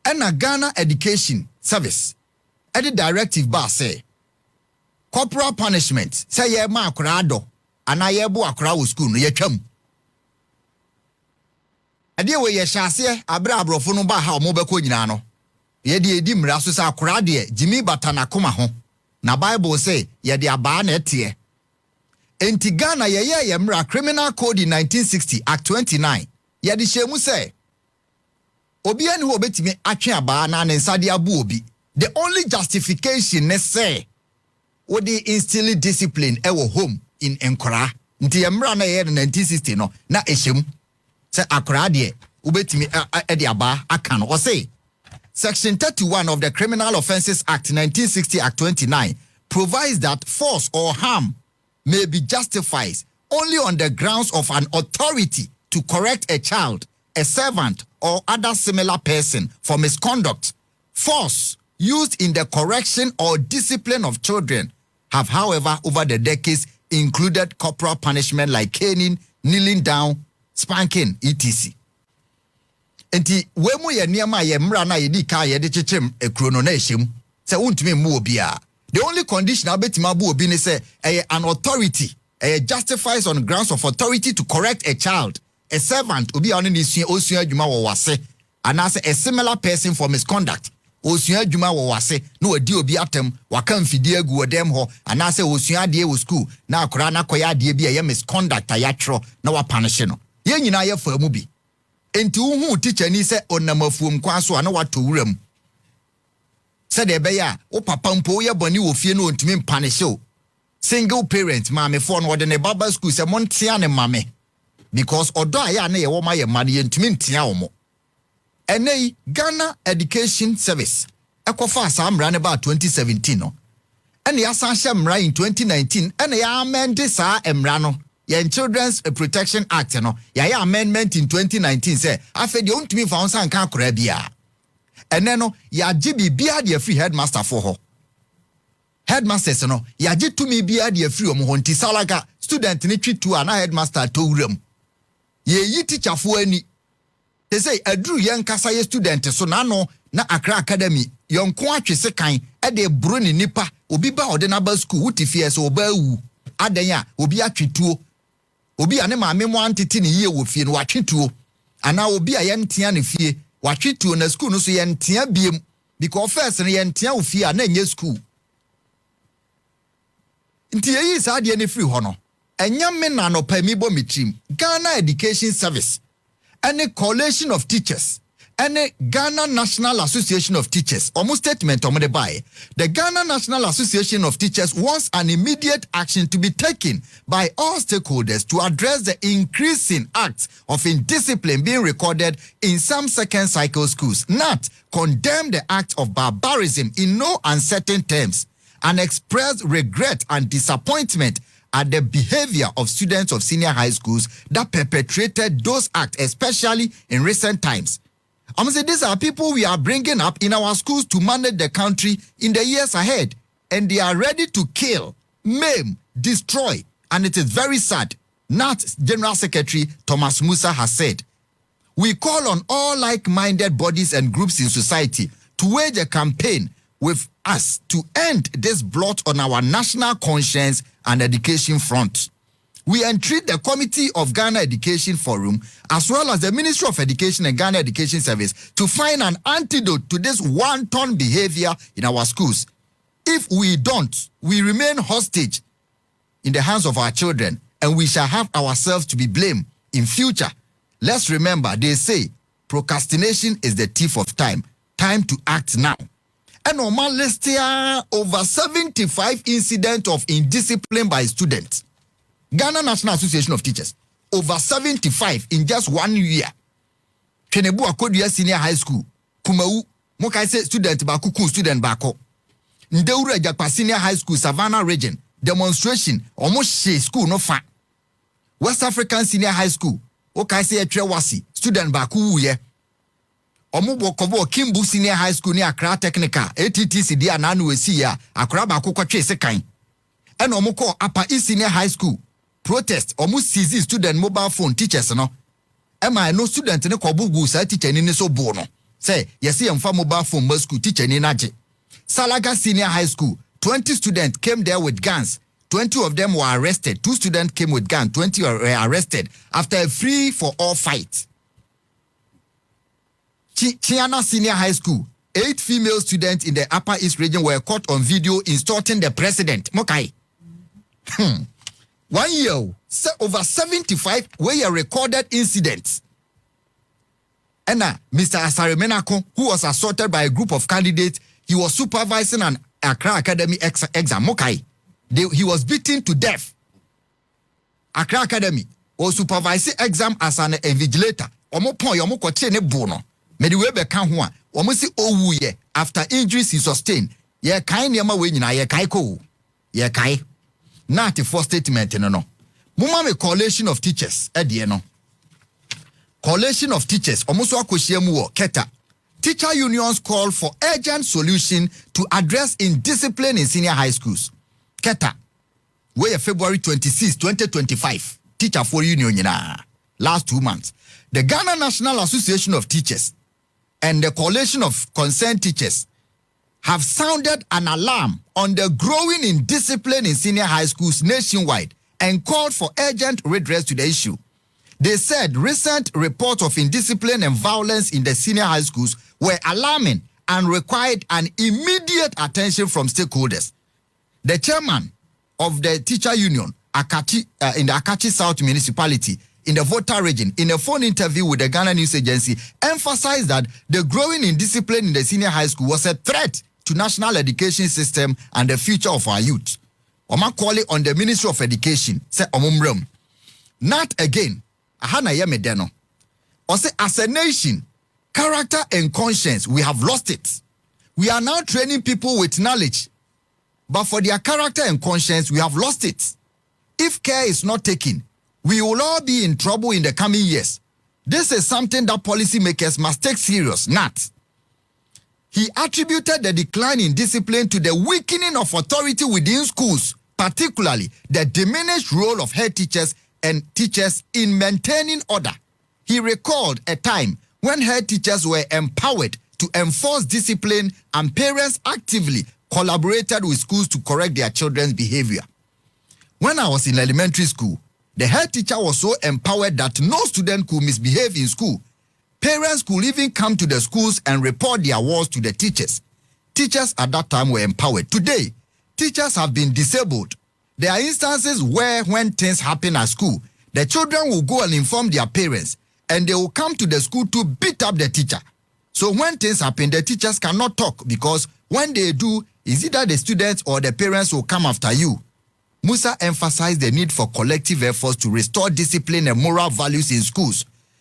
And a Ghana Education Service. The directive bar say corporal punishment say ye ma akra do ana ye bo akra wo school no ye twam. Ade we ye hyase abra abrofo no ba ha o mo beko nyina no. Ye de edi mra so say akra de jimi bata na koma ho. Na Bible say ye de aba na ete. Enti Ghana ye mra Criminal Code in 1960 Act 29. Ye de hyemu say obi ani ho betimi atwe aba na ne nsade abu obi. The only justification is say what the instill discipline ewo home in Enkora. Nti emra na ye 1960 no na ehyem. Say akora de ubetimi edi aba aka no. Say Section 31 of the Criminal Offences Act 1960 Act 29 provides that force or harm may be justified only on the grounds of an authority to correct a child, a servant, or other similar person for misconduct. Force used in the correction or discipline of children have, however, over the decades included corporal punishment like caning, kneeling down, spanking, etc. Enti wemu ye niama ye mra na ye di ka ye de chechem ekrono na ehyem se untumi mu obi a. The only condition abetima bu obi ne say an authority justifies on grounds of authority to correct a child, a servant obi a ni osua adwuma wo wase, anase a similar person for misconduct. Osua adwuma wo wase na wadi obi atem waka mfidi agu odem ho, anase osua ade wo school na akora na koya ade bi ye misconduct ayatro na wa punish no. Ye nyina ye fa mu bi. Enti uhu teacher ni se onamafuom kwa so ana wato wuram. Se de be ya o papa mpo ye boni wo fie no ontumi punish o. Single parent mame for no de ne baba school se montia ne mame. Because odo aya na ye wo ma ye ma ne ntumi ntia wo mo. Enei Ghana Education Service ekofa asamra ne ba 2017 no. Ene ya san hye mra in 2019 ene ya amend sa emra no. Yen Children's Protection Act no. Ya amendment in 2019 say afa de ontumi fa onsa nka akora bia. Ene no ya gibi bia de free headmaster for ho. Headmasters no ya gitumi bia de free omo ho nti salaga student ni twitu ana headmaster to wuram. Ye yi teacher fo ani. They say adru yen kasa ye student so na no na Accra Academy yonko atwese kan e de bro ni nipa obi ba ordinary school wuti fie so oba wu adan a obi atwetuo obi ane maame mo antete ne yie wo fie no watwetuo ana obi a yentia ne fie watwetuo na school no so yentia biem because first ne yentia wo fie na nye school nti yi sa de ne free ho no enya me na no pa mi bo mitrim Ghana Education Service any coalition of teachers, any Ghana National Association of Teachers, almost statement on the buy. The Ghana National Association of Teachers wants an immediate action to be taken by all stakeholders to address the increasing acts of indiscipline being recorded in some second cycle schools. Not condemn the act of barbarism in no uncertain terms and express regret and disappointment at the behavior of students of senior high schools that perpetrated those acts, especially in recent times. I'm saying these are people we are bringing up in our schools to manage the country in the years ahead, and they are ready to kill, maim, destroy, and it is very sad. NAT General Secretary Thomas Musa has said, we call on all like-minded bodies and groups in society to wage a campaign with us to end this blot on our national conscience and education front. We entreat the Committee of Ghana Education Forum as well as the Ministry of Education and Ghana Education Service to find an antidote to this wanton behavior in our schools. If we don't, we remain hostage in the hands of our children and we shall have ourselves to be blamed in future. Let's remember, they say procrastination is the thief of time. Time to act now. And normal list here, over 75 incidents of indiscipline by students. Ghana National Association of Teachers, over 75 in just 1 year. Kenebu Akodua Senior High School, Kumau, Mokai say student Bakuku student Bako. Ndeura Jakpa Senior High School, Savannah region, demonstration, almost she school no fa. West African Senior High School, Okai say Trewasi, student Baku ye. Omubo kobo Kimbu Senior High School ni Accra Technical ATTC dia nanu esi ya Accra ba kokwa twe sekan ena omuko Upper East Senior High School protest omu seize student mobile phone teachers no ema no student ne kobugu sa teacher ni so bo no Say, yes, I'm from mobile phone school teacher in Naje. Salaga Senior High School, 20 students came there with guns. 20 of them were arrested. 2 students came with guns. 20 were arrested after a free-for-all fight. Chiana Senior High School, 8 female students in the Upper East region were caught on video insulting the president. Mokai. 1 year, over 75 were recorded incidents. And Mr. Asare Menako, who was assaulted by a group of candidates, he was supervising an Accra Academy exam. Mokai. He was beaten to death. Accra Academy was supervising exam as an invigilator. Omo pon yomo koche ne bono. Me di webe kan ho a omo si owu ye after injuries he sustained. Ye kai niema we nyina ye kai ko. Ye kai. Na ati for statement no. Muma me coalition of teachers edie no. Coalition of teachers omo so akohia mu wo Keta. Teacher unions call for urgent solution to address indiscipline in senior high schools. Keta, where February 26, 2025, teacher for union last 2 months. The Ghana National Association of Teachers and the Coalition of Concerned Teachers have sounded an alarm on the growing indiscipline in senior high schools nationwide and called for urgent redress to the issue. They said recent reports of indiscipline and violence in the senior high schools were alarming and required an immediate attention from stakeholders. The chairman of the teacher union, Akachi, in the Akachi South municipality, in the Volta region, in a phone interview with the Ghana News Agency, emphasized that the growing indiscipline in the senior high school was a threat to national education system and the future of our youth. Oma calling on the Ministry of Education, say omumrem. Not again. Ahana yemedeno. Or say as a nation, character and conscience, we have lost it. We are now training people with knowledge, but for their character and conscience, we have lost it. If care is not taken, we will all be in trouble in the coming years. This is something that policymakers must take serious, not. He attributed the decline in discipline to the weakening of authority within schools, particularly the diminished role of head teachers and teachers in maintaining order. He recalled a time when head teachers were empowered to enforce discipline and parents actively collaborated with schools to correct their children's behavior. When I was in elementary school, the head teacher was so empowered that no student could misbehave in school. Parents could even come to the schools and report their words to the teachers. Teachers at that time were empowered. Today, teachers have been disabled. There are instances where when things happen at school, the children will go and inform their parents and they will come to the school to beat up the teacher. So when things happen, the teachers cannot talk because when they do, it's either the students or the parents will come after you. Musa emphasized the need for collective efforts to restore discipline and moral values in schools